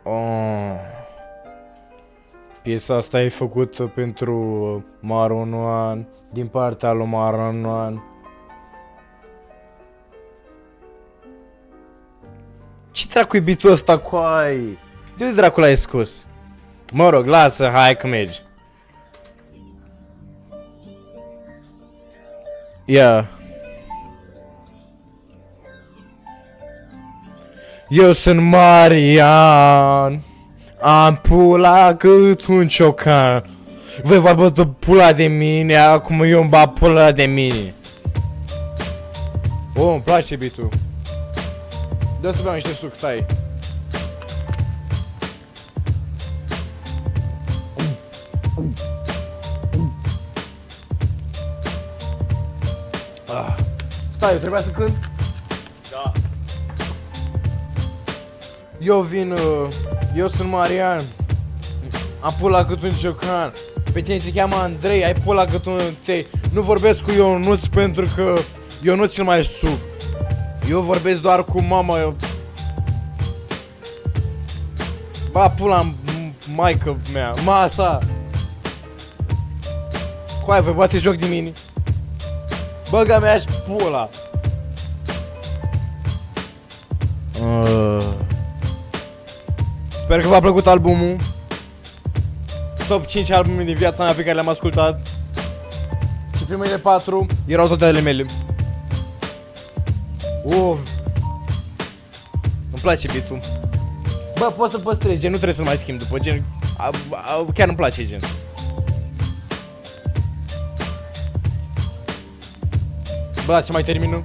Oh. Piesa asta e făcută pentru Maroon One, din partea lui Maroon One. Ce dracu-i beat-ul ăsta, coai? De unde dracu l-ai scos? Mă rog, lasă, hai că mergi. Yeah. Eu sunt Marian, am pula cât un ciocan. Voi v-ați bătut pula de mine, acum eu îmi bat pula de mine. Oh, îmi place beat-ul. Dă să beau niște suc, stai. Stai, eu trebuia să cânt? Da. Eu sunt Marian, am pula cât un ciocan. Pe tine te cheamă Andrei, ai pula cât un tei. Nu vorbesc cu Ionuț pentru că Ionuț îl mai sub. Eu vorbesc doar cu mama. Ba pula maică mea, masa. Coai, voi bate joc de mine? Băga mea-și pula. Sper că v-a plăcut albumul. Top 5 albume din viața mea pe care le-am ascultat. Și primele 4 erau toate ale mele. Îmi place beat-ul. Bă, pot să păstrez, gen, nu trebuie să-l mai schimb după, gen. Chiar nu-mi place, gen. Bă, ce mai termină?